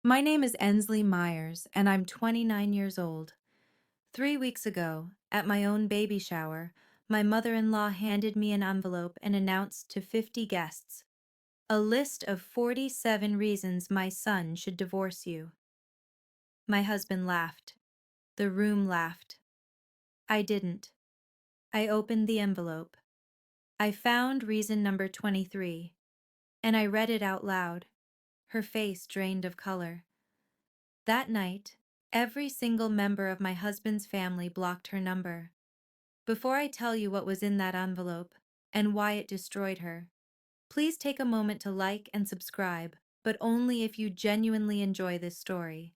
My name is Ensley Myers, and I'm 29 years old. 3 weeks ago, at my own baby shower, my mother-in-law handed me an envelope and announced to 50 guests, a list of 47 reasons my son should divorce you. My husband laughed. The room laughed. I didn't. I opened the envelope. I found reason number 23, and I read it out loud. Her face drained of color. That night, every single member of my husband's family blocked her number. Before I tell you what was in that envelope and why it destroyed her, please take a moment to like and subscribe, but only if you genuinely enjoy this story.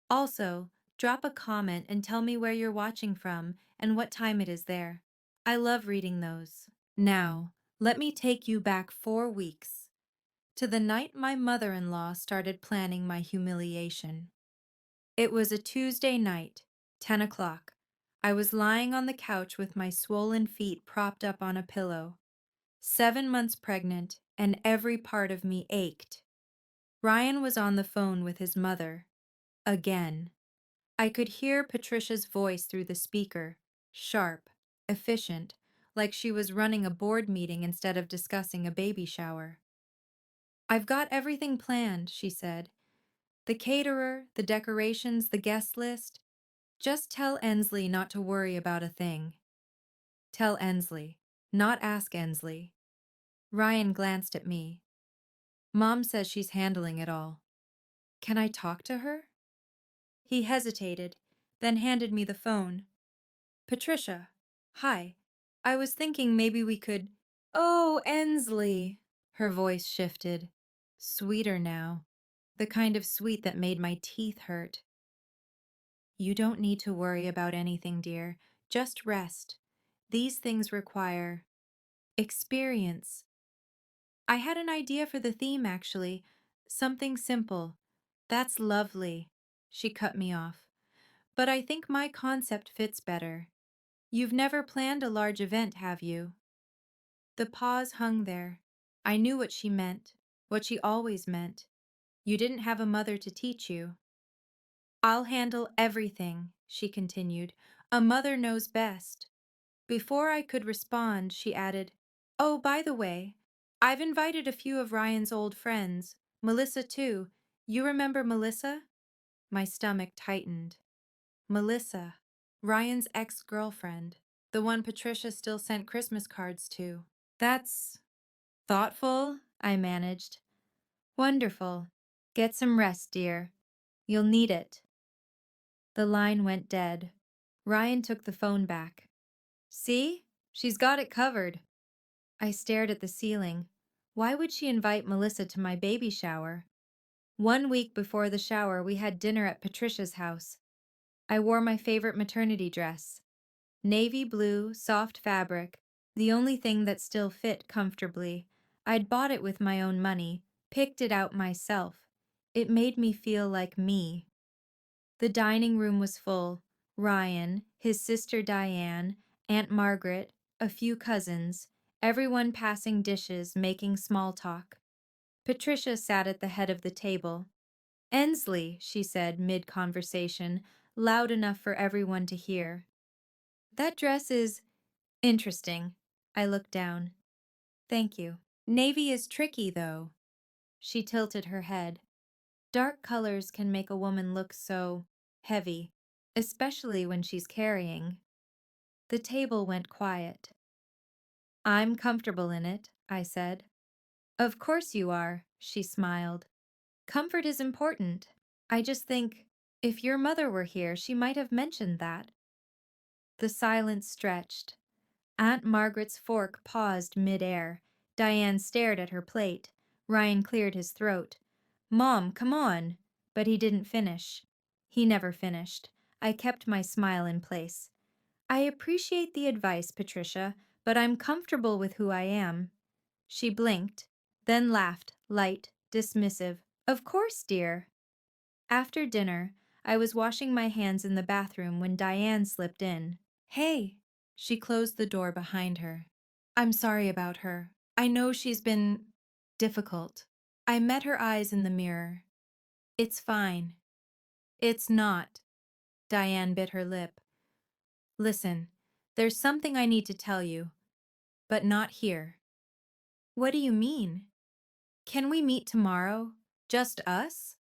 Also, drop a comment and tell me where you're watching from and what time it is there. I love reading those. Now, let me take you back 4 weeks to the night my mother-in-law started planning my humiliation. It was a Tuesday night, 10 o'clock. I was lying on the couch with my swollen feet propped up on a pillow. 7 months pregnant, and every part of me ached. Ryan was on the phone with his mother. Again. I could hear Patricia's voice through the speaker, sharp, efficient, like she was running a board meeting instead of discussing a baby shower. "I've got everything planned," she said. "The caterer, the decorations, the guest list. Just tell Ensley not to worry about a thing." Tell Ensley, not ask Ensley. Ryan glanced at me. "Mom says she's handling it all. Can I talk to her?" He hesitated, then handed me the phone. "Patricia, hi. I was thinking maybe we could—" "Oh, Ensley." Her voice shifted. Sweeter now. The kind of sweet that made my teeth hurt. "You don't need to worry about anything, dear. Just rest. These things require experience. I had an idea for the theme, actually. Something simple." "That's lovely." She cut me off. "But I think my concept fits better. You've never planned a large event, have you?" The pause hung there. I knew what she meant, what she always meant. You didn't have a mother to teach you. "I'll handle everything," she continued. "A mother knows best." Before I could respond, she added, "Oh, by the way, I've invited a few of Ryan's old friends. Melissa, too. You remember Melissa?" My stomach tightened. Melissa, Ryan's ex-girlfriend, the one Patricia still sent Christmas cards to. "That's thoughtful," I managed. "Wonderful. Get some rest, dear. You'll need it." The line went dead. Ryan took the phone back. "See? She's got it covered." I stared at the ceiling. Why would she invite Melissa to my baby shower? 1 week before the shower, we had dinner at Patricia's house. I wore my favorite maternity dress. Navy blue, soft fabric, the only thing that still fit comfortably. I'd bought it with my own money, picked it out myself. It made me feel like me. The dining room was full. Ryan, his sister Diane, Aunt Margaret, a few cousins, everyone passing dishes, making small talk. Patricia sat at the head of the table. "Ensley," she said mid-conversation, loud enough for everyone to hear. "That dress is interesting." I looked down. "Thank you. Navy is tricky, though." She tilted her head. "Dark colors can make a woman look so heavy, especially when she's carrying." The table went quiet. "I'm comfortable in it," I said. "Of course you are," she smiled. "Comfort is important. I just think, if your mother were here, she might have mentioned that." The silence stretched. Aunt Margaret's fork paused mid-air. Diane stared at her plate. Ryan cleared his throat. "Mom, come on." But he didn't finish. He never finished. I kept my smile in place. "I appreciate the advice, Patricia, but I'm comfortable with who I am." She blinked, then laughed, light, dismissive. "Of course, dear." After dinner, I was washing my hands in the bathroom when Diane slipped in. "Hey." She closed the door behind her. "I'm sorry about her. I know she's been difficult." I met her eyes in the mirror. It's fine. It's not. Diane bit her lip. Listen, there's something I need to tell you, but not here. What do you mean? Can we meet tomorrow? Just us?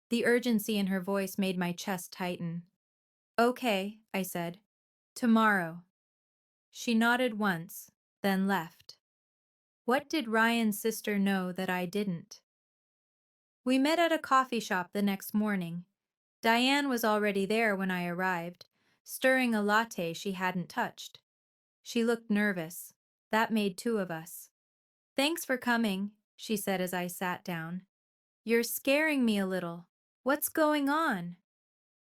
The urgency in her voice made my chest tighten. Okay, I said. Tomorrow. She nodded once, then left. What did Ryan's sister know that I didn't? We met at a coffee shop the next morning. Diane was already there when I arrived, stirring a latte she hadn't touched. She looked nervous. That made two of us. Thanks for coming, she said as I sat down. You're scaring me a little. What's going on?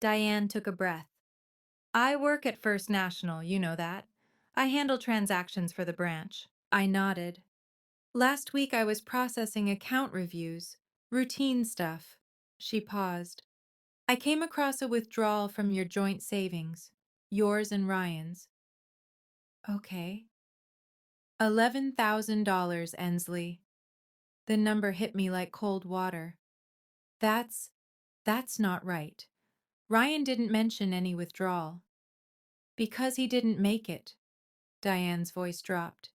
Diane took a breath. I work at First National, you know that. I handle transactions for the branch. I nodded. Last week I was processing account reviews, routine stuff. She paused. I came across a withdrawal from your joint savings, yours and Ryan's. Okay. $11,000, Ensley. The number hit me like cold water. That's not right. Ryan didn't mention any withdrawal. Because he didn't make it. Diane's voice dropped.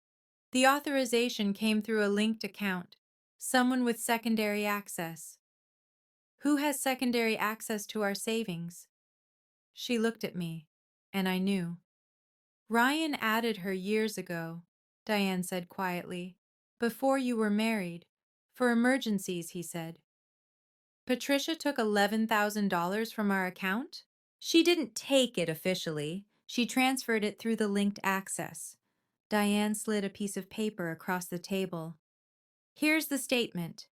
The authorization came through a linked account, someone with secondary access. Who has secondary access to our savings? She looked at me, and I knew. Ryan added her years ago, Diane said quietly. Before you were married. For emergencies, he said. Patricia took $11,000 from our account? She didn't take it officially. She transferred it through the linked access. Diane slid a piece of paper across the table. Here's the statement.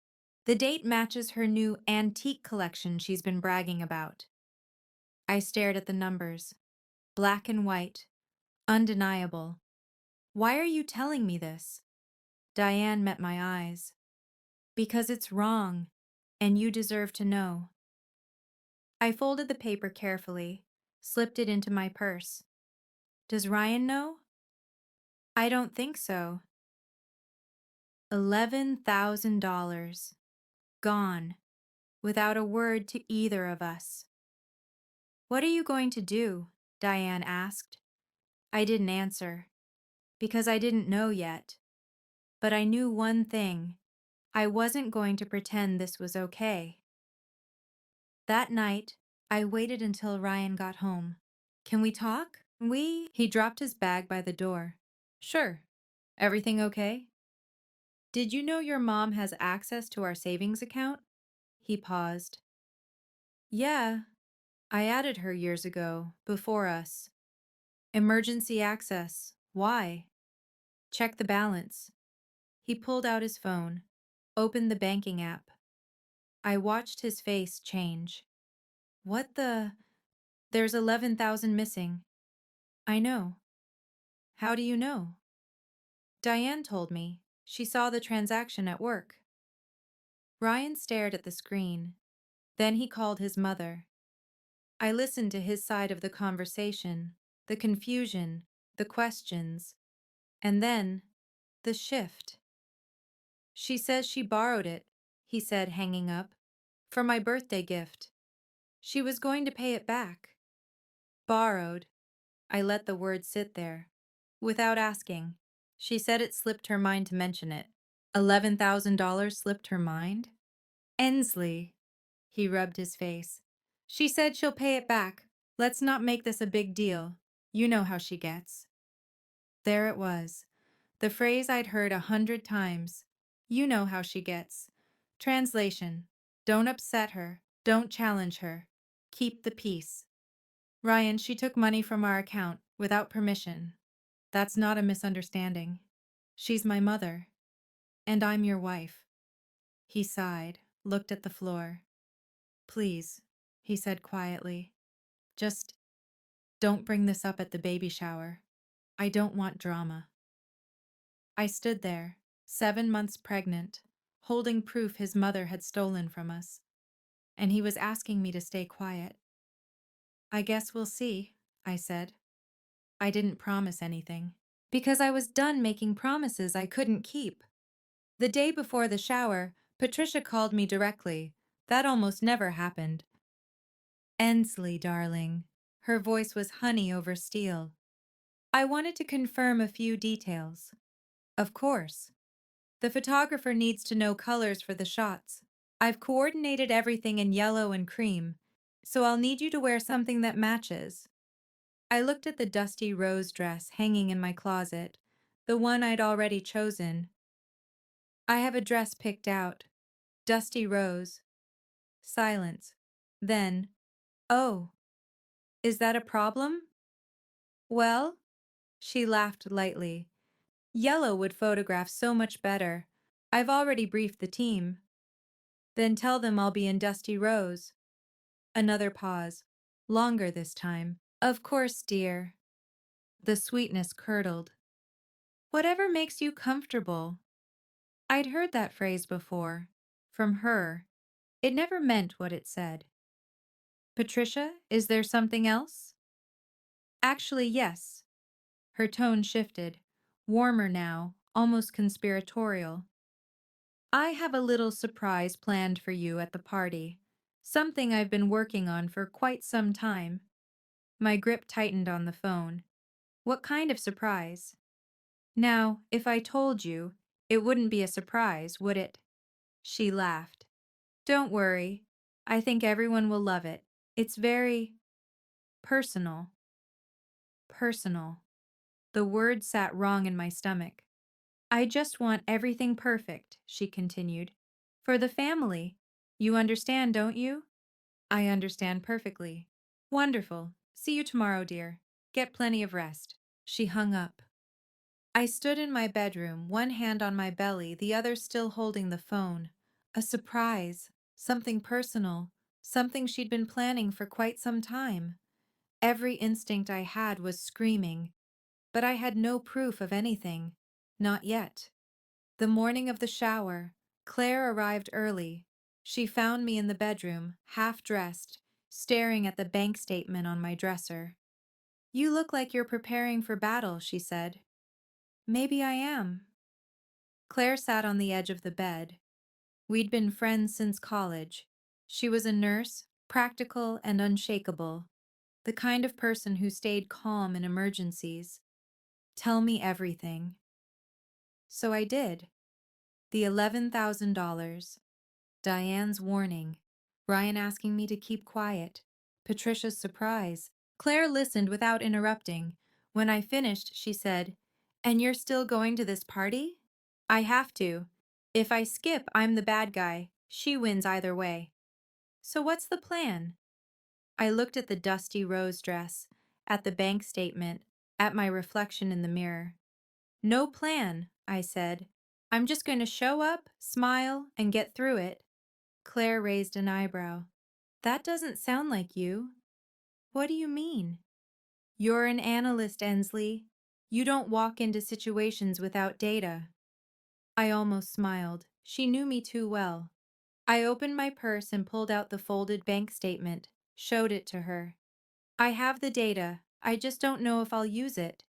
The date matches her new antique collection she's been bragging about. I stared at the numbers. Black and white. Undeniable. Why are you telling me this? Diane met my eyes. Because it's wrong, and you deserve to know. I folded the paper carefully, slipped it into my purse. Does Ryan know? I don't think so. $11,000. Gone. Without a word to either of us. What are you going to do? Diane asked. I didn't answer, because I didn't know yet. But I knew one thing. I wasn't going to pretend this was okay. That night, I waited until Ryan got home. Can we talk? He dropped his bag by the door. Sure. Everything okay? Did you know your mom has access to our savings account? He paused. Yeah, I added her years ago, before us. Emergency access. Why? Check the balance. He pulled out his phone, opened the banking app. I watched his face change. What the? There's 11,000 missing. I know. How do you know? Diane told me. She saw the transaction at work. Ryan stared at the screen. Then he called his mother. I listened to his side of the conversation, the confusion, the questions, and then the shift. She says she borrowed it, he said, hanging up, for my birthday gift. She was going to pay it back. Borrowed. I let the word sit there, without asking. She said it slipped her mind to mention it. $11,000 slipped her mind? Ensley. He rubbed his face. She said she'll pay it back. Let's not make this a big deal. You know how she gets. There it was. The phrase I'd heard 100 times. You know how she gets. Translation. Don't upset her. Don't challenge her. Keep the peace. Ryan, she took money from our account without permission. That's not a misunderstanding. She's my mother. And I'm your wife. He sighed, looked at the floor. Please, he said quietly. Just don't bring this up at the baby shower. I don't want drama. I stood there, 7 months pregnant, holding proof his mother had stolen from us, and he was asking me to stay quiet. I guess we'll see, I said. I didn't promise anything, because I was done making promises I couldn't keep. The day before the shower, Patricia called me directly, That almost never happened. Ensley, darling. Her voice was honey over steel. I wanted to confirm a few details. Of course. The photographer needs to know colors for the shots. I've coordinated everything in yellow and cream, so I'll need you to wear something that matches. I looked at the dusty rose dress hanging in my closet, the one I'd already chosen. I have a dress picked out. Dusty rose. Silence. Then, oh, is that a problem? Well, she laughed lightly. Yellow would photograph so much better. I've already briefed the team. Then tell them I'll be in dusty rose. Another pause. Longer this time. Of course, dear. The sweetness curdled. Whatever makes you comfortable. I'd heard that phrase before. From her. It never meant what it said. Patricia, is there something else? Actually, yes. Her tone shifted. Warmer now, almost conspiratorial. I have a little surprise planned for you at the party. Something I've been working on for quite some time. My grip tightened on the phone. What kind of surprise? Now, if I told you, it wouldn't be a surprise, would it? She laughed. Don't worry. I think everyone will love it. It's very personal. Personal. The word sat wrong in my stomach. I just want everything perfect, she continued. For the family. You understand, don't you? I understand perfectly. Wonderful. See you tomorrow, dear. Get plenty of rest. She hung up. I stood in my bedroom, one hand on my belly, the other still holding the phone. A surprise. Something personal. Something she'd been planning for quite some time. Every instinct I had was screaming. But I had no proof of anything. Not yet. The morning of the shower, Claire arrived early. She found me in the bedroom, half-dressed, staring at the bank statement on my dresser. You look like you're preparing for battle, she said. Maybe I am. Claire sat on the edge of the bed. We'd been friends since college. She was a nurse, practical and unshakable, the kind of person who stayed calm in emergencies. Tell me everything. So I did. The $11,000. Diane's warning. Ryan asking me to keep quiet. Patricia's surprise. Claire listened without interrupting. When I finished, she said, "And you're still going to this party?" "I have to. If I skip, I'm the bad guy. She wins either way." "So what's the plan?" I looked at the dusty rose dress, at the bank statement, at my reflection in the mirror. "No plan," I said. "I'm just going to show up, smile, and get through it." Claire raised an eyebrow. "That doesn't sound like you." "What do you mean?" "You're an analyst, Ensley. You don't walk into situations without data." I almost smiled. She knew me too well. I opened my purse and pulled out the folded bank statement, showed it to her. "I have the data. I just don't know if I'll use it."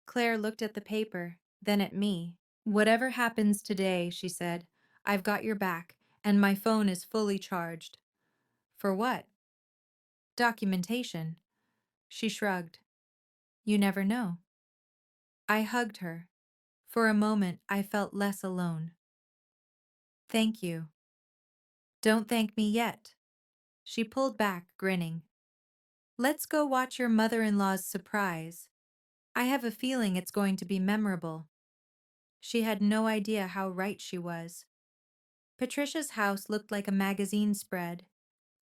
Claire looked at the paper, then at me. "Whatever happens today," she said, "I've got your back, and my phone is fully charged." "For what?" "Documentation." She shrugged. "You never know." I hugged her. For a moment, I felt less alone. "Thank you." "Don't thank me yet." She pulled back, grinning. "Let's go watch your mother-in-law's surprise. I have a feeling it's going to be memorable." She had no idea how right she was. Patricia's house looked like a magazine spread.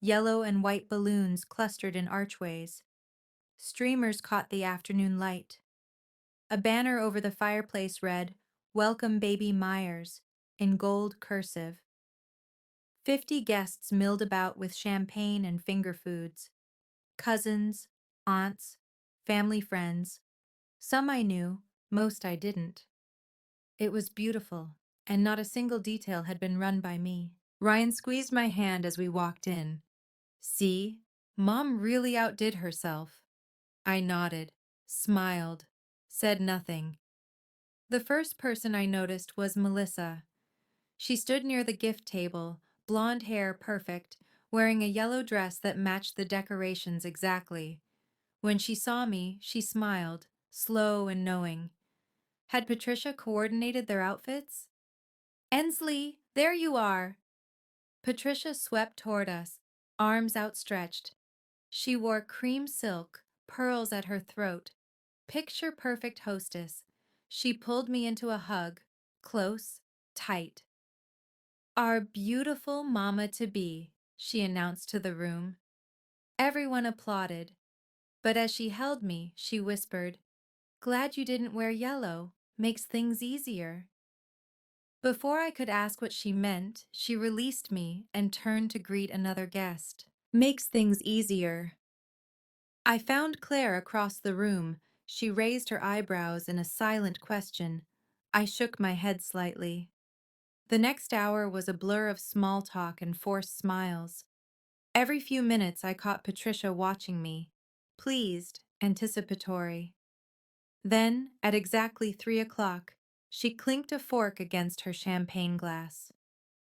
Yellow and white balloons clustered in archways. Streamers caught the afternoon light. A banner over the fireplace read, "Welcome Baby Myers," in gold cursive. 50 guests milled about with champagne and finger foods. Cousins, aunts, family friends. Some I knew, most I didn't. It was beautiful, and not a single detail had been run by me. Ryan squeezed my hand as we walked in. "See, Mom really outdid herself." I nodded, smiled, said nothing. The first person I noticed was Melissa. She stood near the gift table, blonde hair perfect, wearing a yellow dress that matched the decorations exactly. When she saw me, she smiled, slow and knowing. Had Patricia coordinated their outfits? Ensley, there you are! Patricia swept toward us, arms outstretched. She wore cream silk, pearls at her throat. Picture perfect hostess. She pulled me into a hug, close, tight. Our beautiful mama to be, she announced to the room. Everyone applauded, but as she held me, she whispered, "Glad you didn't wear yellow. Makes things easier." Before I could ask what she meant, she released me and turned to greet another guest. Makes things easier. I found Claire across the room. She raised her eyebrows in a silent question. I shook my head slightly. The next hour was a blur of small talk and forced smiles. Every few minutes I caught Patricia watching me, pleased, anticipatory. Then, at exactly 3 o'clock, she clinked a fork against her champagne glass.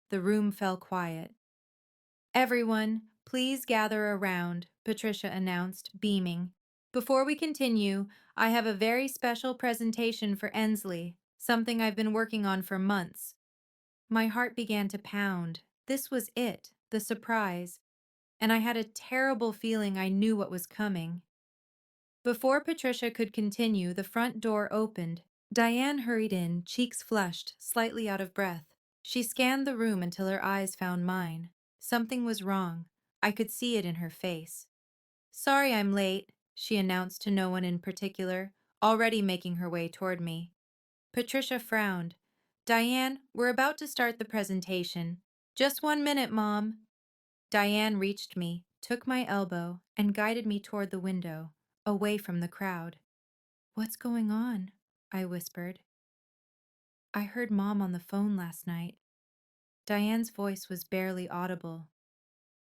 The room fell quiet. "Everyone, please gather around," Patricia announced, beaming. "Before we continue, I have a very special presentation for Ensley, something I've been working on for months." My heart began to pound. This was it, the surprise, and I had a terrible feeling I knew what was coming. Before Patricia could continue, the front door opened. Diane hurried in, cheeks flushed, slightly out of breath. She scanned the room until her eyes found mine. Something was wrong. I could see it in her face. "Sorry I'm late," she announced to no one in particular, already making her way toward me. Patricia frowned. "Diane, we're about to start the presentation. Just 1 minute, Mom." Diane reached me, took my elbow, and guided me toward the window, away from the crowd. "What's going on?" I whispered. "I heard Mom on the phone last night." Diane's voice was barely audible.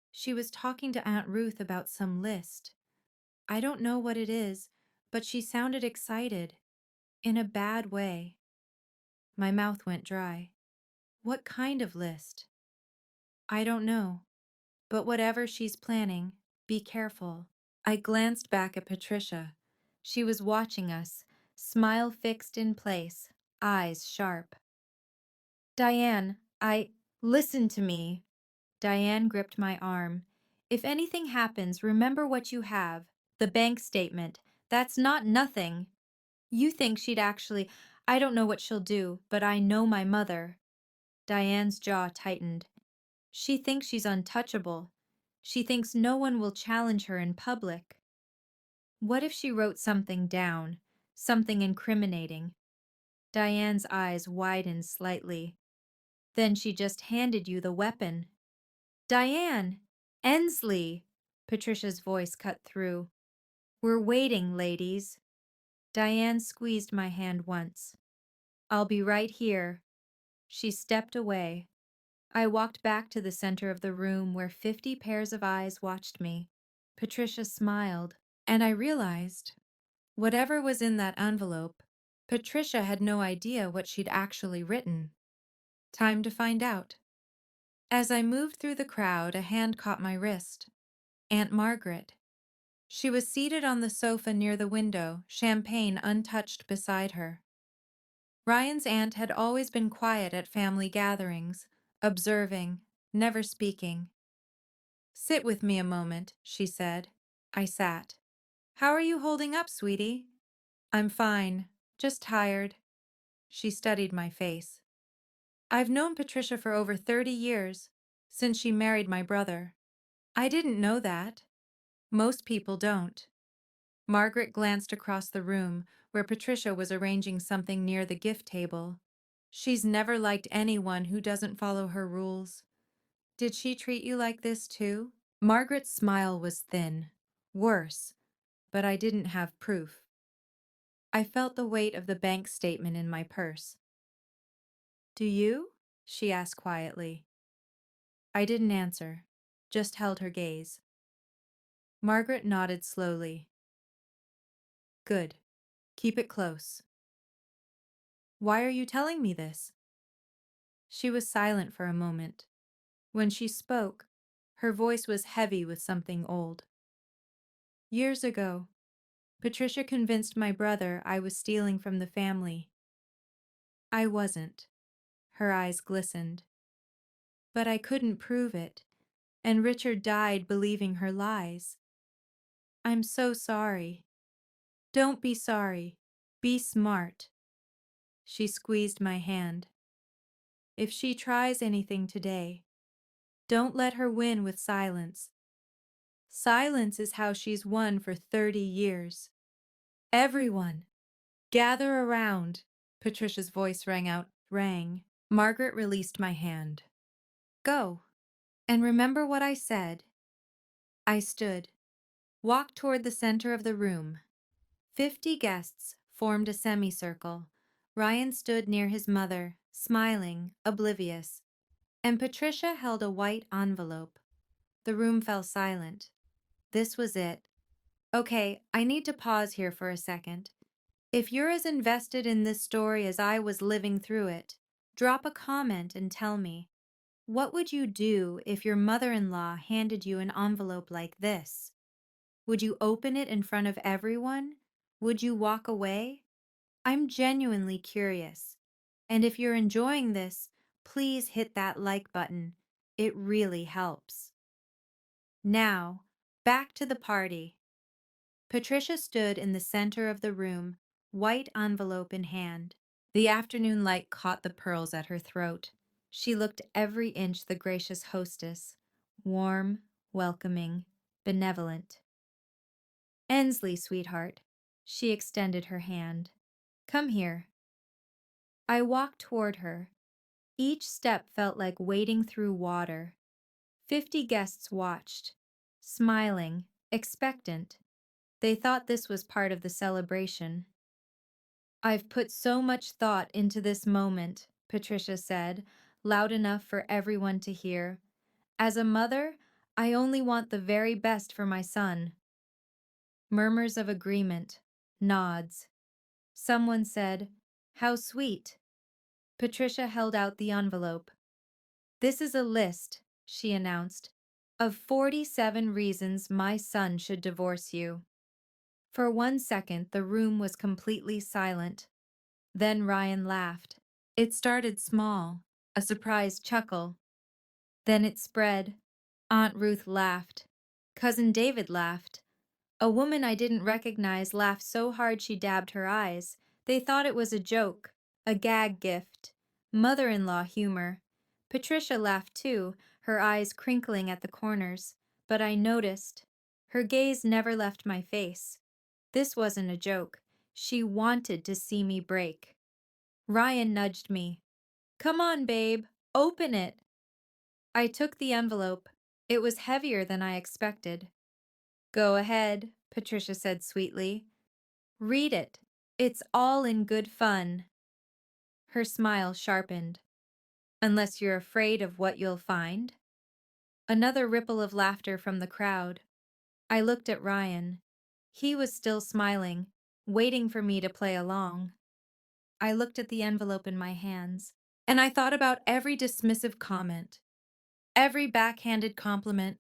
"She was talking to Aunt Ruth about some list. I don't know what it is, but she sounded excited. In a bad way." My mouth went dry. "What kind of list?" "I don't know. But whatever she's planning, be careful." I glanced back at Patricia. She was watching us, smile fixed in place, eyes sharp. "Diane, listen to me." Diane gripped my arm. "If anything happens, remember what you have. The bank statement. That's not nothing. You think she'd actually... I don't know what she'll do, but I know my mother." Diane's jaw tightened. "She thinks she's untouchable. She thinks no one will challenge her in public." "What if she wrote something down? Something incriminating?" Diane's eyes widened slightly. "Then she just handed you the weapon." "Diane! Ensley!" Patricia's voice cut through. "We're waiting, ladies." Diane squeezed my hand once. "I'll be right here." She stepped away. I walked back to the center of the room where 50 pairs of eyes watched me. Patricia smiled, and I realized, whatever was in that envelope, Patricia had no idea what she'd actually written. Time to find out. As I moved through the crowd, a hand caught my wrist. Aunt Margaret. She was seated on the sofa near the window, champagne untouched beside her. Ryan's aunt had always been quiet at family gatherings, observing, never speaking. "Sit with me a moment," she said. I sat. "How are you holding up, sweetie?" "I'm fine, just tired." She studied my face. "I've known Patricia for over 30 years, since she married my brother." "I didn't know that." "Most people don't." Margaret glanced across the room, where Patricia was arranging something near the gift table. "She's never liked anyone who doesn't follow her rules." "Did she treat you like this too?" Margaret's smile was thin. Worse, but I didn't have proof. I felt the weight of the bank statement in my purse. "Do you?" she asked quietly. I didn't answer, just held her gaze. Margaret nodded slowly. "Good. Keep it close." "Why are you telling me this?" She was silent for a moment. When she spoke, Her voice was heavy with something old. Years ago, Patricia convinced my brother I was stealing from the family. I wasn't. Her eyes glistened. But I couldn't prove it, and Richard died believing her lies. I'm so sorry. Don't be sorry. Be smart. She squeezed my hand. If she tries anything today, don't let her win with silence. Silence is how she's won for 30 years. Everyone, gather around. Patricia's voice rang. Margaret released my hand. Go. And remember what I said. I stood, walked toward the center of the room. 50 guests formed a semicircle. Ryan stood near his mother, smiling, oblivious, and Patricia held a white envelope. The room fell silent. This was it. Okay, I need to pause here for a second. If you're as invested in this story as I was living through it, drop a comment and tell me. What would you do if your mother-in-law handed you an envelope like this? Would you open it in front of everyone? Would you walk away? I'm genuinely curious. And if you're enjoying this, please hit that like button. It really helps. Now, back to the party. Patricia stood in the center of the room, white envelope in hand. The afternoon light caught the pearls at her throat. She looked every inch the gracious hostess, warm, welcoming, benevolent. Ensley, sweetheart. She extended her hand. Come here. I walked toward her. Each step felt like wading through water. 50 guests watched, smiling, expectant. They thought this was part of the celebration. I've put so much thought into this moment, Patricia said, loud enough for everyone to hear. As a mother, I only want the very best for my son. Murmurs of agreement, nods. Someone said, How sweet. Patricia held out the envelope. This is a list, she announced, of 47 reasons my son should divorce you. For 1 second, the room was completely silent. Then Ryan laughed. It started small, a surprised chuckle. Then it spread. Aunt Ruth laughed. Cousin David laughed. A woman I didn't recognize laughed so hard she dabbed her eyes. They thought it was a joke, a gag gift, mother-in-law humor. Patricia laughed too, her eyes crinkling at the corners. But I noticed. Her gaze never left my face. This wasn't a joke. She wanted to see me break. Ryan nudged me. Come on, babe. Open it. I took the envelope. It was heavier than I expected. Go ahead, Patricia said sweetly. Read it. It's all in good fun. Her smile sharpened. Unless you're afraid of what you'll find. Another ripple of laughter from the crowd. I looked at Ryan. He was still smiling, waiting for me to play along. I looked at the envelope in my hands, and I thought about every dismissive comment, every backhanded compliment,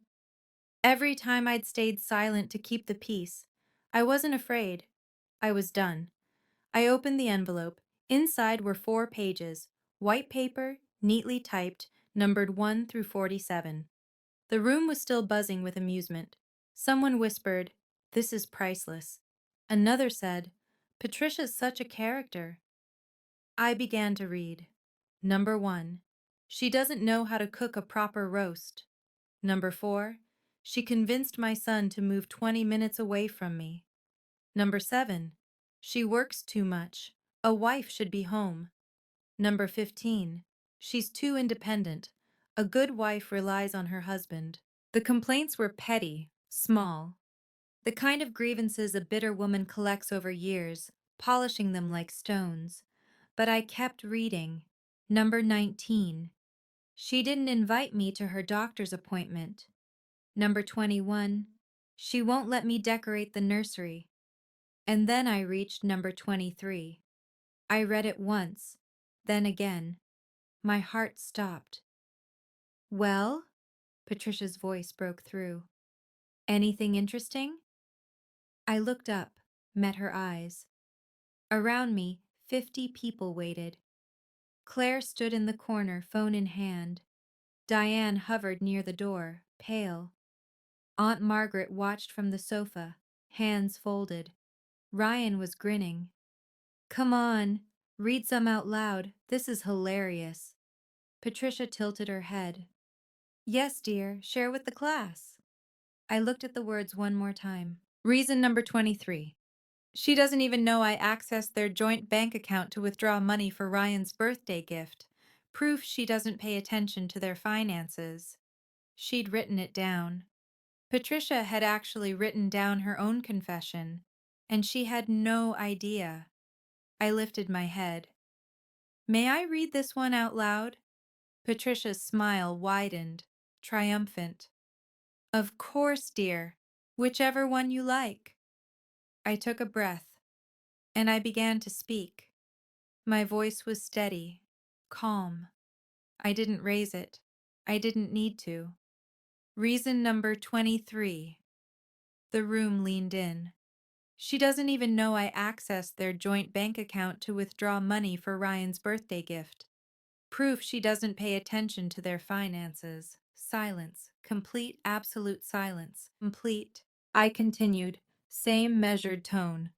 every time I'd stayed silent to keep the peace. I wasn't afraid. I was done. I opened the envelope. Inside were 4 pages, white paper, neatly typed, numbered 1 through 47. The room was still buzzing with amusement. Someone whispered, This is priceless. Another said, Patricia's such a character. I began to read. Number 1. She doesn't know how to cook a proper roast. Number 4. She convinced my son to move 20 minutes away from me. Number 7. She works too much. A wife should be home. Number 15. She's too independent. A good wife relies on her husband. The complaints were petty, small. The kind of grievances a bitter woman collects over years, polishing them like stones. But I kept reading. Number 19. She didn't invite me to her doctor's appointment. Number 21. She won't let me decorate the nursery. And then I reached number 23. I read it once, then again. My heart stopped. Well? Patricia's voice broke through. Anything interesting? I looked up, met her eyes. Around me, 50 people waited. Claire stood in the corner, phone in hand. Diane hovered near the door, pale. Aunt Margaret watched from the sofa, hands folded. Ryan was grinning. Come on, read some out loud. This is hilarious. Patricia tilted her head. Yes, dear, share with the class. I looked at the words one more time. Reason number 23. She doesn't even know I accessed their joint bank account to withdraw money for Ryan's birthday gift. Proof she doesn't pay attention to their finances. She'd written it down. Patricia had actually written down her own confession, and she had no idea. I lifted my head. May I read this one out loud? Patricia's smile widened, triumphant. Of course, dear. Whichever one you like. I took a breath, and I began to speak. My voice was steady, calm. I didn't raise it. I didn't need to. Reason number 23. The room leaned in. She doesn't even know I accessed their joint bank account to withdraw money for Ryan's birthday gift. Proof she doesn't pay attention to their finances. Silence. Complete, absolute silence. Complete. I continued, same measured tone.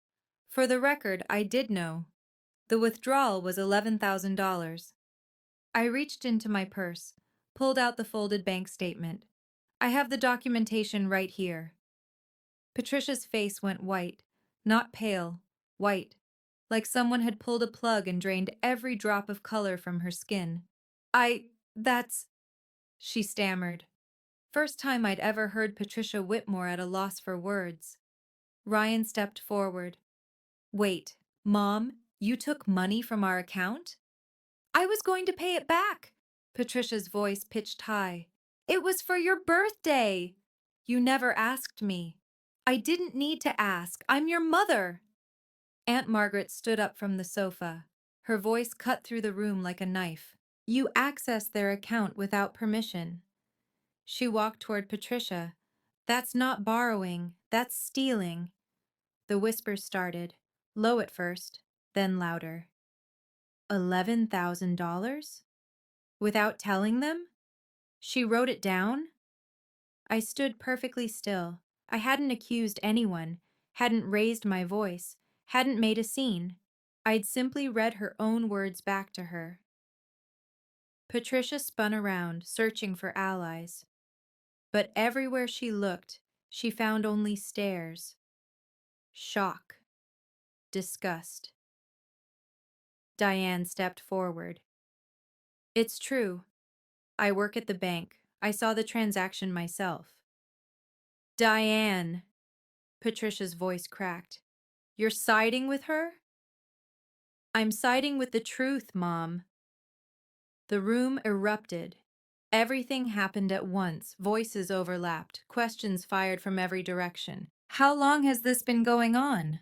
For the record, I did know. The withdrawal was $11,000. I reached into my purse, pulled out the folded bank statement. I have the documentation right here. Patricia's face went white, not pale, white, like someone had pulled a plug and drained every drop of color from her skin. That's, she stammered. First time I'd ever heard Patricia Whitmore at a loss for words. Ryan stepped forward. Wait, Mom, you took money from our account? I was going to pay it back. Patricia's voice pitched high. It was for your birthday. You never asked me. I didn't need to ask. I'm your mother. Aunt Margaret stood up from the sofa. Her voice cut through the room like a knife. You accessed their account without permission. She walked toward Patricia. That's not borrowing. That's stealing. The whispers started, low at first, then louder. $11,000? Without telling them? She wrote it down? I stood perfectly still. I hadn't accused anyone, hadn't raised my voice, hadn't made a scene. I'd simply read her own words back to her. Patricia spun around, searching for allies. But everywhere she looked, she found only stares. Shock. Disgust. Diane stepped forward. It's true. I work at the bank. I saw the transaction myself. Diane, Patricia's voice cracked. You're siding with her? I'm siding with the truth, Mom. The room erupted. Everything happened at once. Voices overlapped, questions fired from every direction. How long has this been going on?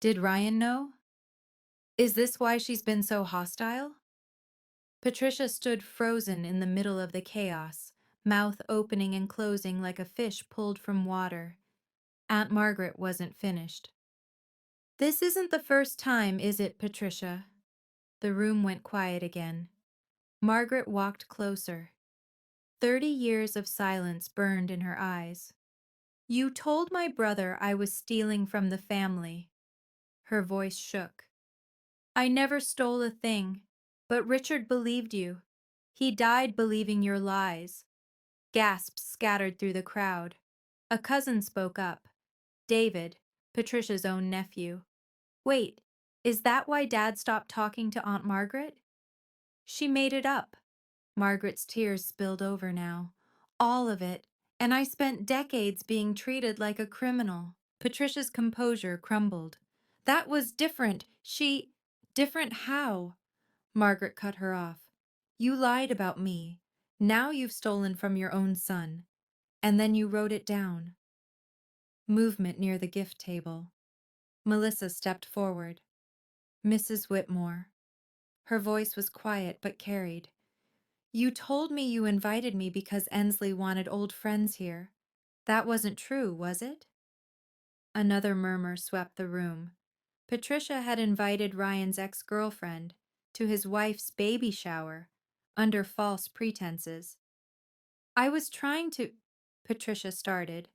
Did Ryan know? Is this why she's been so hostile? Patricia stood frozen in the middle of the chaos, mouth opening and closing like a fish pulled from water. Aunt Margaret wasn't finished. This isn't the first time, is it, Patricia? The room went quiet again. Margaret walked closer. 30 years of silence burned in her eyes. You told my brother I was stealing from the family. Her voice shook. I never stole a thing, but Richard believed you. He died believing your lies. Gasps scattered through the crowd. A cousin spoke up. David, Patricia's own nephew. Wait, is that why Dad stopped talking to Aunt Margaret? She made it up. Margaret's tears spilled over now. All of it. And I spent decades being treated like a criminal. Patricia's composure crumbled. That was different. Different how? Margaret cut her off. You lied about me. Now you've stolen from your own son. And then you wrote it down. Movement near the gift table. Melissa stepped forward. Mrs. Whitmore. Her voice was quiet but carried. You told me you invited me because Ensley wanted old friends here. That wasn't true, was it? Another murmur swept the room. Patricia had invited Ryan's ex-girlfriend to his wife's baby shower under false pretenses. I was trying to, Patricia started.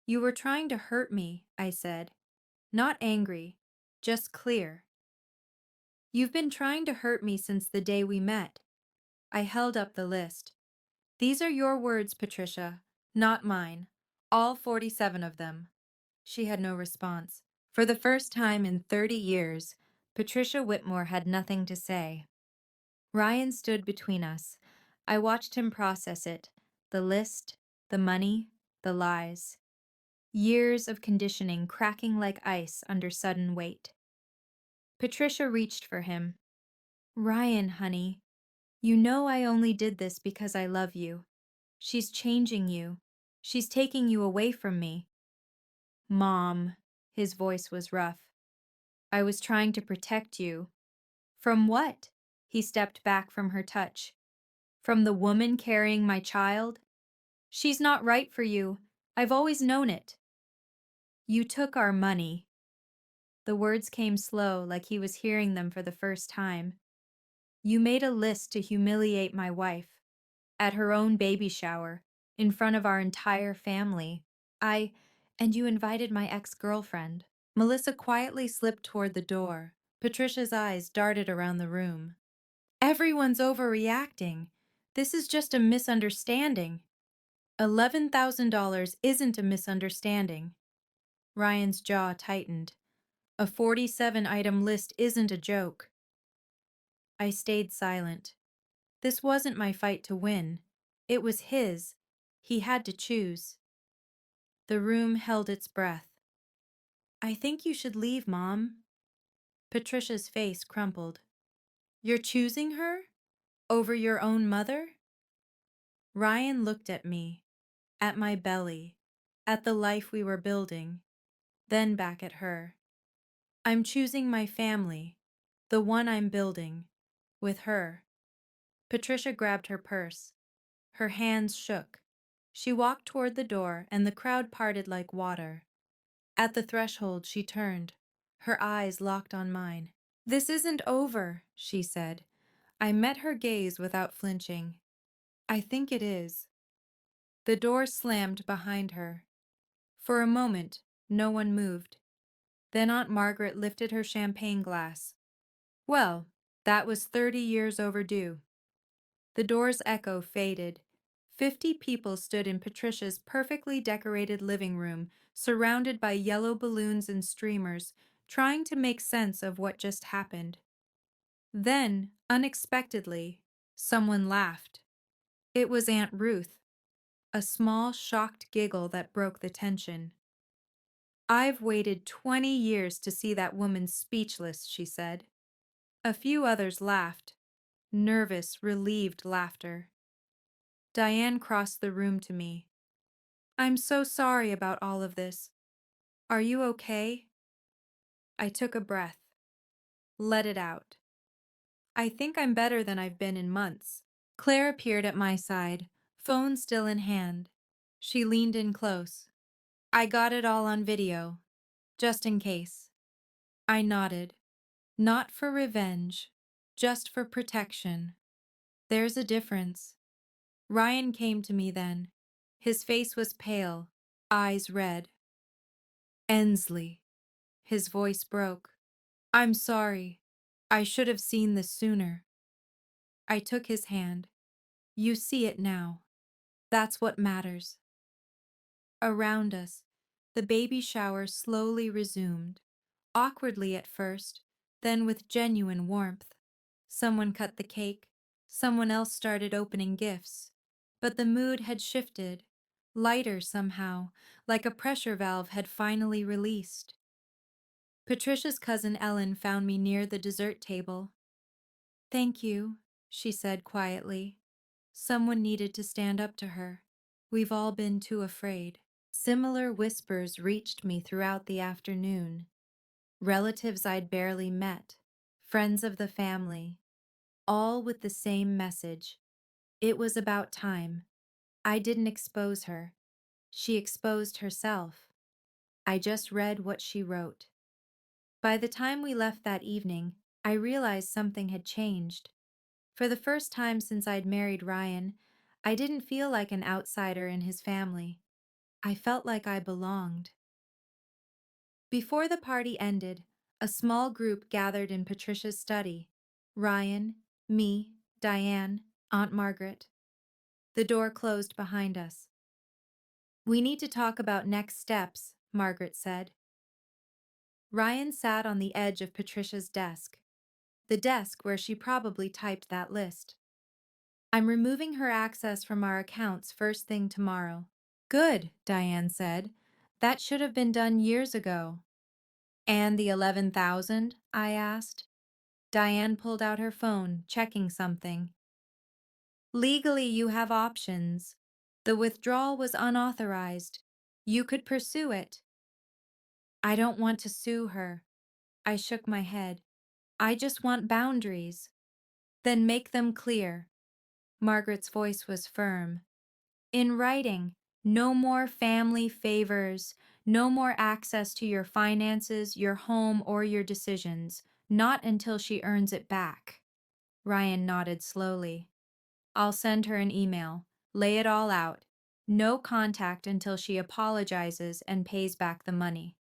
You were trying to hurt me, I said. Not angry, just clear. You've been trying to hurt me since the day we met. I held up the list. These are your words, Patricia, not mine. All 47 of them. She had no response. For the first time in 30 years, Patricia Whitmore had nothing to say. Ryan stood between us. I watched him process it. The list, the money, the lies. Years of conditioning cracking like ice under sudden weight. Patricia reached for him. Ryan, honey, you know I only did this because I love you. She's changing you. She's taking you away from me. Mom, his voice was rough. I was trying to protect you. From what? He stepped back from her touch. From the woman carrying my child? She's not right for you. I've always known it. You took our money. The words came slow, like he was hearing them for the first time. You made a list to humiliate my wife. At her own baby shower, in front of our entire family. And you invited my ex-girlfriend. Melissa quietly slipped toward the door. Patricia's eyes darted around the room. Everyone's overreacting. This is just a misunderstanding. $11,000 isn't a misunderstanding. Ryan's jaw tightened. A 47-item list isn't a joke. I stayed silent. This wasn't my fight to win. It was his. He had to choose. The room held its breath. I think you should leave, Mom. Patricia's face crumpled. You're choosing her? Over your own mother? Ryan looked at me, at my belly, at the life we were building, then back at her. I'm choosing my family, the one I'm building, with her. Patricia grabbed her purse. Her hands shook. She walked toward the door, and the crowd parted like water. At the threshold, she turned. Her eyes locked on mine. This isn't over, she said. I met her gaze without flinching. I think it is. The door slammed behind her. For a moment, no one moved. Then Aunt Margaret lifted her champagne glass. Well, that was 30 years overdue. The door's echo faded. 50 people stood in Patricia's perfectly decorated living room, surrounded by yellow balloons and streamers, trying to make sense of what just happened. Then, unexpectedly, someone laughed. It was Aunt Ruth, a small, shocked giggle that broke the tension. I've waited 20 years to see that woman speechless, she said. A few others laughed, nervous, relieved laughter. Diane crossed the room to me. I'm so sorry about all of this. Are you okay? I took a breath. Let it out. I think I'm better than I've been in months. Claire appeared at my side, phone still in hand. She leaned in close. I got it all on video, just in case. I nodded. Not for revenge, just for protection. There's a difference. Ryan came to me then. His face was pale, eyes red. Ensley. His voice broke. I'm sorry. I should have seen this sooner. I took his hand. You see it now. That's what matters. Around us, the baby shower slowly resumed, awkwardly at first, then with genuine warmth. Someone cut the cake, someone else started opening gifts. But the mood had shifted, lighter somehow, like a pressure valve had finally released. Patricia's cousin Ellen found me near the dessert table. Thank you, she said quietly. Someone needed to stand up to her. We've all been too afraid. Similar whispers reached me throughout the afternoon. Relatives I'd barely met, friends of the family, all with the same message. It was about time. I didn't expose her. She exposed herself. I just read what she wrote. By the time we left that evening, I realized something had changed. For the first time since I'd married Ryan, I didn't feel like an outsider in his family. I felt like I belonged. Before the party ended, a small group gathered in Patricia's study. Ryan, me, Diane, Aunt Margaret. The door closed behind us. "We need to talk about next steps," Margaret said. Ryan sat on the edge of Patricia's desk, the desk where she probably typed that list. "I'm removing her access from our accounts first thing tomorrow." "Good," Diane said. "That should have been done years ago." "And the 11,000?" I asked. Diane pulled out her phone, checking something. "Legally, you have options. The withdrawal was unauthorized. You could pursue it." "I don't want to sue her." I shook my head. "I just want boundaries." "Then make them clear." Margaret's voice was firm. "In writing, no more family favors, no more access to your finances, your home, or your decisions, not until she earns it back." Ryan nodded slowly. "I'll send her an email. Lay it all out. No contact until she apologizes and pays back the money."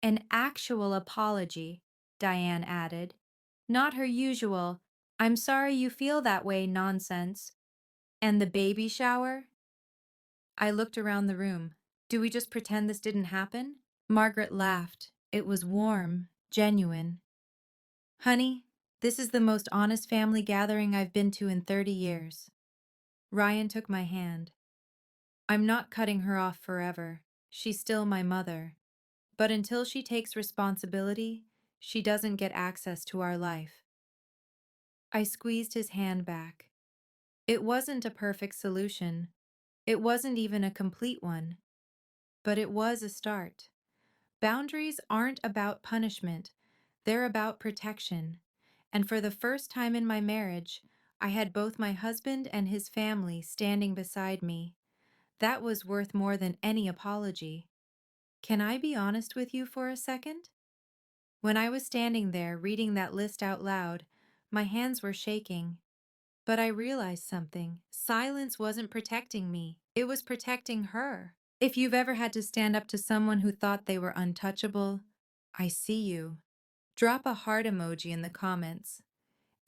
"An actual apology," Diane added. "Not her usual, 'I'm sorry you feel that way' nonsense." "And the baby shower?" I looked around the room. "Do we just pretend this didn't happen?" Margaret laughed. It was warm, genuine. "Honey, this is the most honest family gathering I've been to in 30 years. Ryan took my hand. "I'm not cutting her off forever. She's still my mother. But until she takes responsibility, she doesn't get access to our life." I squeezed his hand back. It wasn't a perfect solution. It wasn't even a complete one. But it was a start. Boundaries aren't about punishment. They're about protection. And for the first time in my marriage, I had both my husband and his family standing beside me. That was worth more than any apology. "Can I be honest with you for a second?" When I was standing there reading that list out loud, my hands were shaking. But I realized something. Silence wasn't protecting me. It was protecting her. If you've ever had to stand up to someone who thought they were untouchable, I see you. Drop a heart emoji in the comments.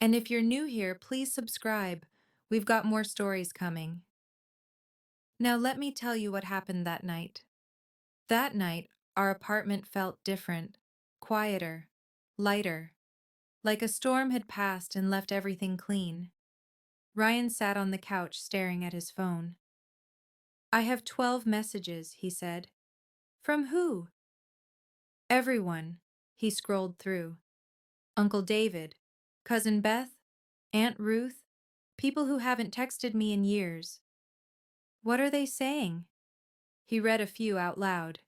And if you're new here, please subscribe. We've got more stories coming. Now let me tell you what happened that night. That night, our apartment felt different, quieter, lighter, like a storm had passed and left everything clean. Ryan sat on the couch staring at his phone. "I have 12 messages," he said. "From who?" "Everyone." He scrolled through. "Uncle David, Cousin Beth, Aunt Ruth, people who haven't texted me in years." "What are they saying?" He read a few out loud.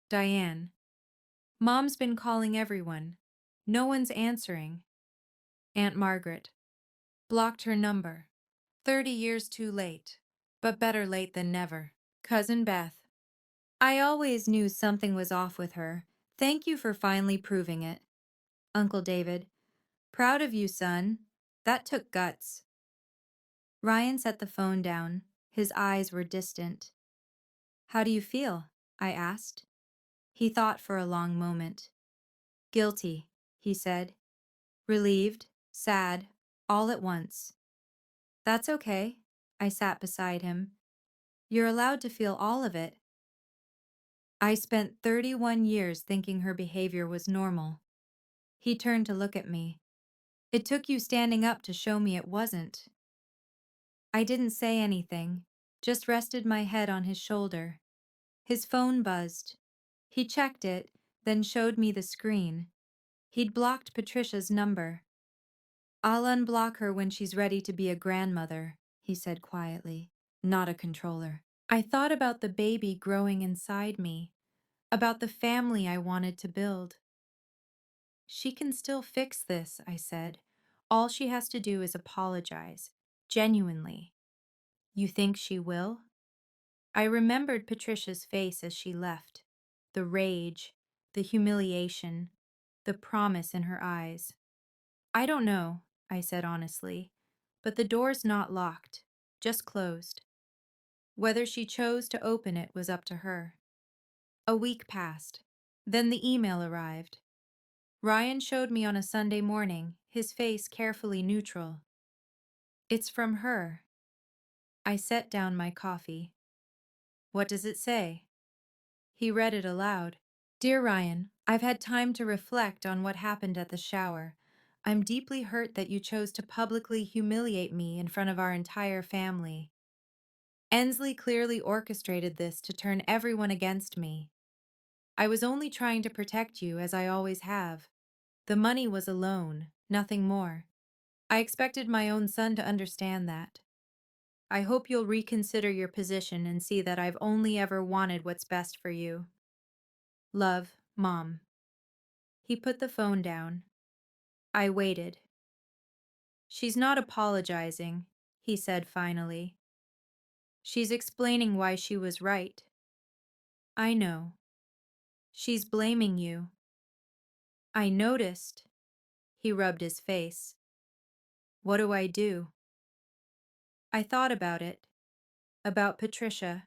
"Diane, Mom's been calling everyone. No one's answering." Aunt Margaret, blocked her number. 30 years too late, but better late than never. Cousin Beth, I always knew something was off with her. Thank you for finally proving it. Uncle David, proud of you, son. That took guts. Ryan set the phone down. His eyes were distant. "How do you feel?" I asked. He thought for a long moment. "Guilty," he said. "Relieved, sad, all at once." "That's okay." I sat beside him. "You're allowed to feel all of it." I spent 31 years thinking her behavior was normal. He turned to look at me. "It took you standing up to show me it wasn't." I didn't say anything, just rested my head on his shoulder. His phone buzzed. He checked it, then showed me the screen. He'd blocked Patricia's number. "I'll unblock her when she's ready to be a grandmother," he said quietly, "not a controller." I thought about the baby growing inside me, about the family I wanted to build. "She can still fix this," I said. "All she has to do is apologize, genuinely." You think she will? I remembered Patricia's face as she left. The rage, the humiliation, the promise in her eyes. I don't know, I said honestly, but the door's not locked, just closed. Whether she chose to open it was up to her. A week passed. Then the email arrived. Ryan showed me on a Sunday morning, his face carefully neutral. It's from her. I set down my coffee. What does it say? He read it aloud. Dear Ryan, I've had time to reflect on what happened at the shower. I'm deeply hurt that you chose to publicly humiliate me in front of our entire family. Ensley clearly orchestrated this to turn everyone against me. I was only trying to protect you, as I always have. The money was a loan, nothing more. I expected my own son to understand that. I hope you'll reconsider your position and see that I've only ever wanted what's best for you. Love, Mom. He put the phone down. I waited. She's not apologizing, he said finally. She's explaining why she was right. I know. She's blaming you. I noticed. He rubbed his face. What do I do? I thought about it. About Patricia.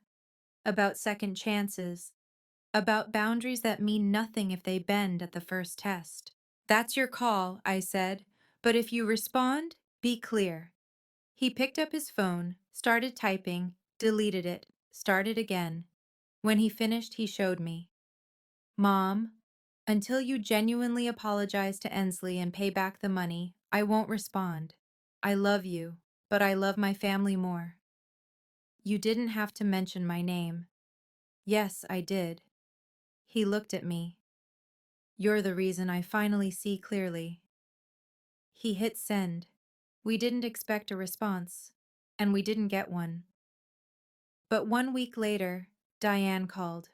About second chances. About boundaries that mean nothing if they bend at the first test. That's your call, I said. But if you respond, be clear. He picked up his phone, started typing, deleted it, started again. When he finished, he showed me. Mom, until you genuinely apologize to Ensley and pay back the money, I won't respond. I love you, but I love my family more. You didn't have to mention my name. Yes, I did. He looked at me. You're the reason I finally see clearly. He hit send. We didn't expect a response, and we didn't get one. But 1 week later, Diane called.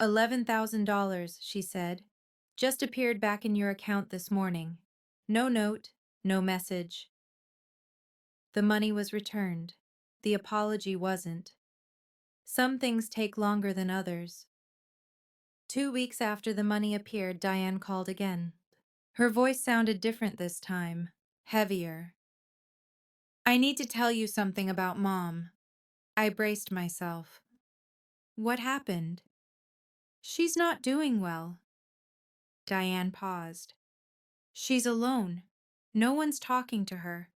$11,000, she said. Just appeared back in your account this morning. No note, no message. The money was returned. The apology wasn't. Some things take longer than others. 2 weeks after the money appeared, Diane called again. Her voice sounded different this time, heavier. I need to tell you something about Mom. I braced myself. What happened? She's not doing well. Diane paused. She's alone. No one's talking to her.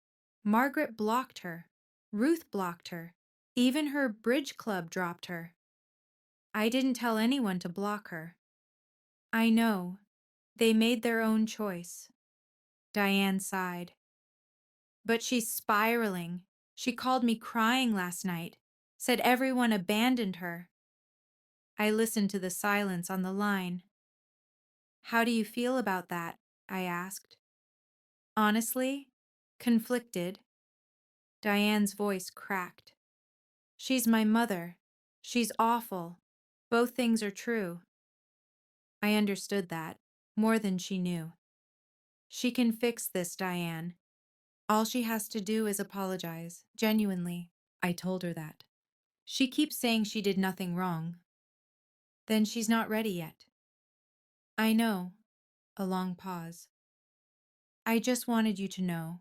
Margaret blocked her. Ruth blocked her. Even her bridge club dropped her. I didn't tell anyone to block her. I know. They made their own choice. Diane sighed. But she's spiraling. She called me crying last night, said everyone abandoned her. I listened to the silence on the line. How do you feel about that? I asked. Honestly, conflicted. Diane's voice cracked. She's my mother. She's awful. Both things are true. I understood that, more than she knew. She can fix this, Diane. All she has to do is apologize, genuinely. I told her that. She keeps saying she did nothing wrong. Then she's not ready yet. I know. A long pause. I just wanted you to know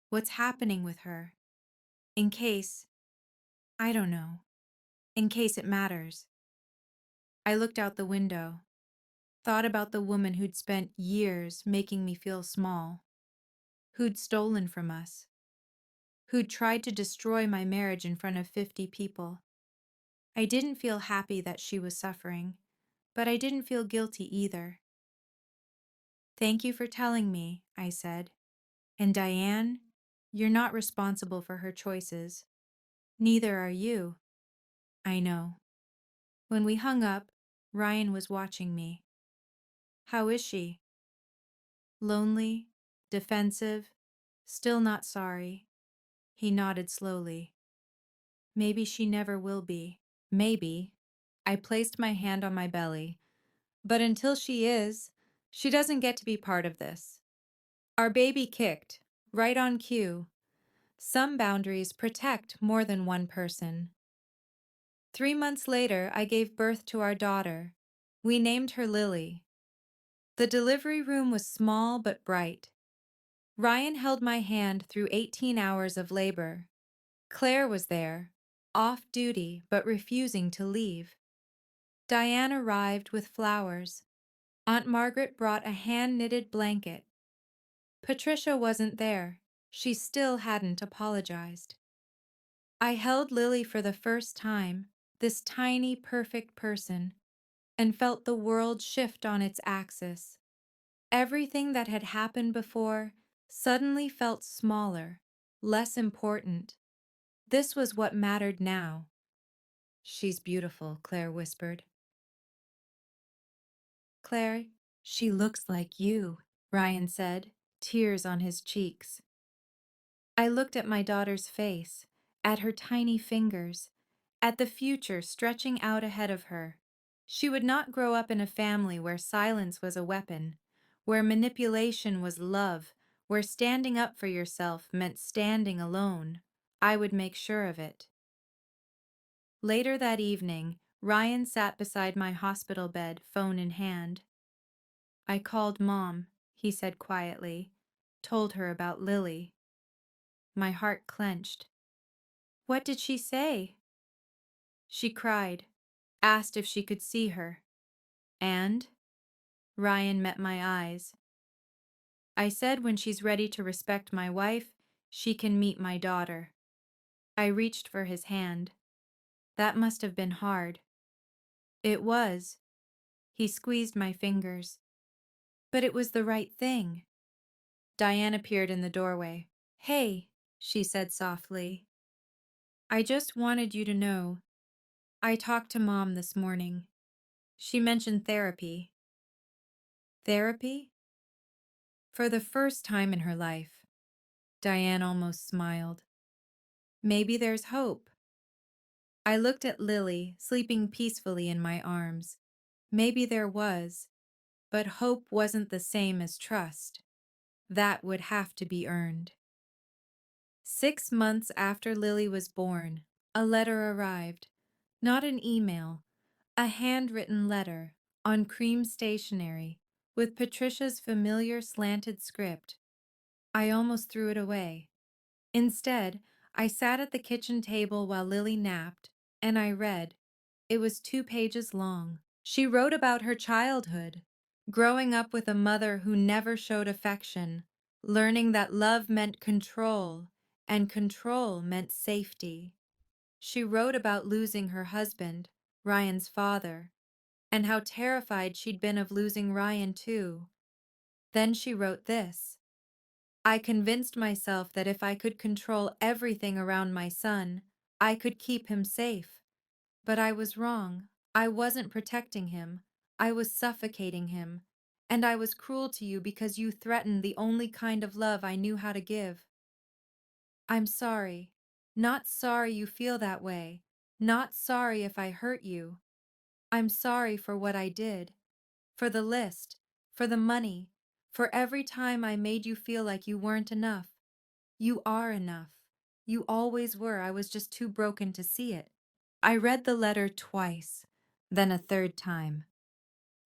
what's happening with her. In case, I don't know, in case it matters. I looked out the window, thought about the woman who'd spent years making me feel small, who'd stolen from us, who'd tried to destroy my marriage in front of 50 people. I didn't feel happy that she was suffering, but I didn't feel guilty either. Thank you for telling me, I said. And Diane, you're not responsible for her choices. Neither are you. I know. When we hung up, Ryan was watching me. How is she? Lonely, defensive, still not sorry. He nodded slowly. Maybe she never will be. Maybe. I placed my hand on my belly. But until she is, she doesn't get to be part of this. Our baby kicked, right on cue. Some boundaries protect more than one person. 3 months later, I gave birth to our daughter. We named her Lily. The delivery room was small but bright. Ryan held my hand through 18 hours of labor. Claire was there, off duty but refusing to leave. Diane arrived with flowers. Aunt Margaret brought a hand-knitted blanket. Patricia wasn't there. She still hadn't apologized. I held Lily for the first time, this tiny, perfect person, and felt the world shift on its axis. Everything that had happened before suddenly felt smaller, less important. This was what mattered now. "She's beautiful," Claire whispered. "Claire, she looks like you," Ryan said, tears on his cheeks. I looked at my daughter's face, at her tiny fingers, at the future stretching out ahead of her. She would not grow up in a family where silence was a weapon, where manipulation was love, where standing up for yourself meant standing alone. I would make sure of it. Later that evening, Ryan sat beside my hospital bed, phone in hand. "I called Mom," he said quietly, "told her about Lily." My heart clenched. "What did she say?" "She cried, asked if she could see her." "And?" Ryan met my eyes. "I said when she's ready to respect my wife, she can meet my daughter." I reached for his hand. "That must have been hard." "It was." He squeezed my fingers. "But it was the right thing." Diane appeared in the doorway. "Hey," she said softly. "I just wanted you to know. I talked to Mom this morning. She mentioned therapy." "Therapy?" For the first time in her life, Diane almost smiled. "Maybe there's hope." I looked at Lily, sleeping peacefully in my arms. Maybe there was, but hope wasn't the same as trust. That would have to be earned. 6 months after Lily was born, a letter arrived. Not an email, a handwritten letter on cream stationery with Patricia's familiar slanted script. I almost threw it away. Instead, I sat at the kitchen table while Lily napped, and I read. It was 2 pages long. She wrote about her childhood, growing up with a mother who never showed affection, learning that love meant control, and control meant safety. She wrote about losing her husband, Ryan's father, and how terrified she'd been of losing Ryan too. Then she wrote this. "I convinced myself that if I could control everything around my son, I could keep him safe. But I was wrong. I wasn't protecting him. I was suffocating him. And I was cruel to you because you threatened the only kind of love I knew how to give. I'm sorry. Not sorry you feel that way. Not sorry if I hurt you. I'm sorry for what I did. For the list. For the money. For every time I made you feel like you weren't enough. You are enough. You always were. I was just too broken to see it." I read the letter twice, then a third time.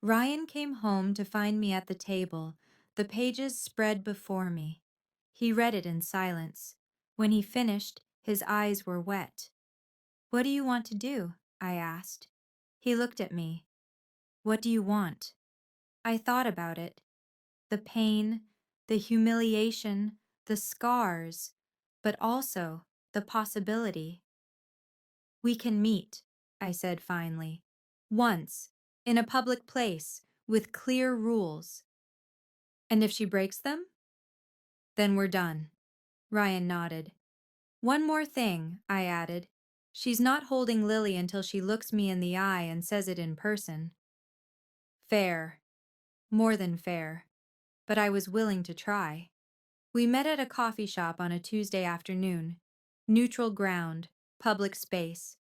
Ryan came home to find me at the table, the pages spread before me. He read it in silence. When he finished, his eyes were wet. "What do you want to do?" I asked. He looked at me. "What do you want?" I thought about it. The pain, the humiliation, the scars, but also the possibility. "We can meet," I said finally. "Once, in a public place, with clear rules." "And if she breaks them?" "Then we're done." Ryan nodded. "One more thing," I added. "She's not holding Lily until she looks me in the eye and says it in person." Fair. More than fair. But I was willing to try. We met at a coffee shop on a Tuesday afternoon. Neutral ground, public space.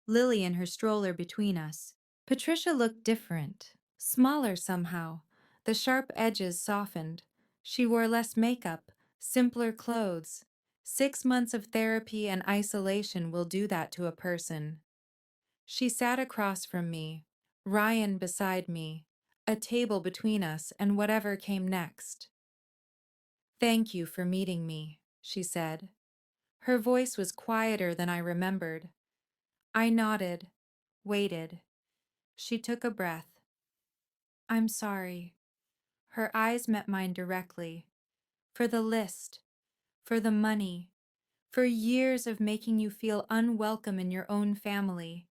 Lily and her stroller between us. Patricia looked different, smaller somehow. The sharp edges softened. She wore less makeup, simpler clothes. 6 months of therapy and isolation will do that to a person. She sat across from me, Ryan beside me, a table between us and whatever came next. "Thank you for meeting me," she said. Her voice was quieter than I remembered. I nodded, waited. She took a breath. "I'm sorry." Her eyes met mine directly. "For the list, for the money, for years of making you feel unwelcome in your own family,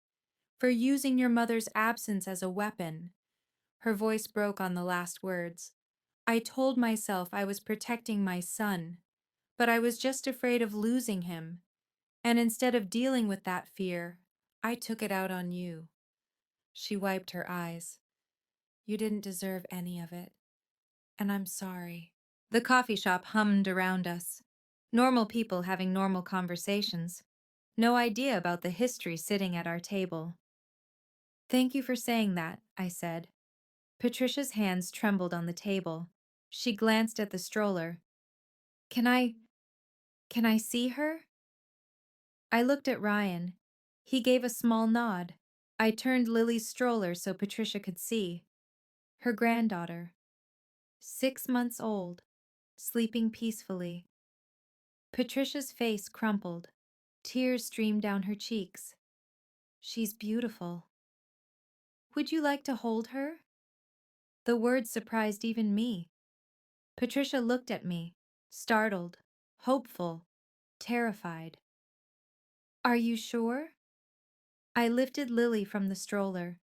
for using your mother's absence as a weapon." Her voice broke on the last words. "I told myself I was protecting my son, but I was just afraid of losing him. And instead of dealing with that fear, I took it out on you." She wiped her eyes. "You didn't deserve any of it, and I'm sorry." The coffee shop hummed around us. Normal people having normal conversations. No idea about the history sitting at our table. "Thank you for saying that," I said. Patricia's hands trembled on the table. She glanced at the stroller. Can I see her?" I looked at Ryan. He gave a small nod. I turned Lily's stroller so Patricia could see. Her granddaughter, 6 months old, sleeping peacefully. Patricia's face crumpled. Tears streamed down her cheeks. "She's beautiful." "Would you like to hold her?" The words surprised even me. Patricia looked at me, startled, hopeful, terrified. "Are you sure?" I lifted Lily from the stroller,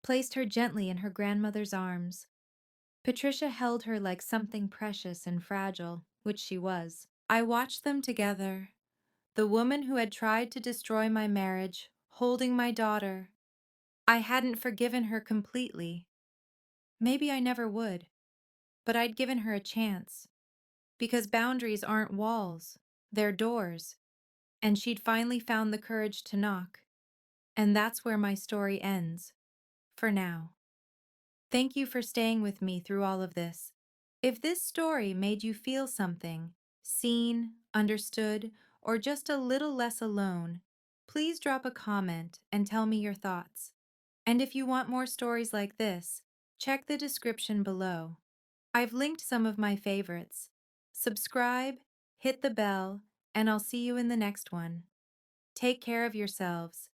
placed her gently in her grandmother's arms. Patricia held her like something precious and fragile, which she was. I watched them together, the woman who had tried to destroy my marriage, holding my daughter. I hadn't forgiven her completely. Maybe I never would, but I'd given her a chance. Because boundaries aren't walls, they're doors. And she'd finally found the courage to knock. And that's where my story ends. For now. Thank you for staying with me through all of this. If this story made you feel something, seen, understood, or just a little less alone, please drop a comment and tell me your thoughts. And if you want more stories like this, check the description below. I've linked some of my favorites. Subscribe, hit the bell, and I'll see you in the next one. Take care of yourselves.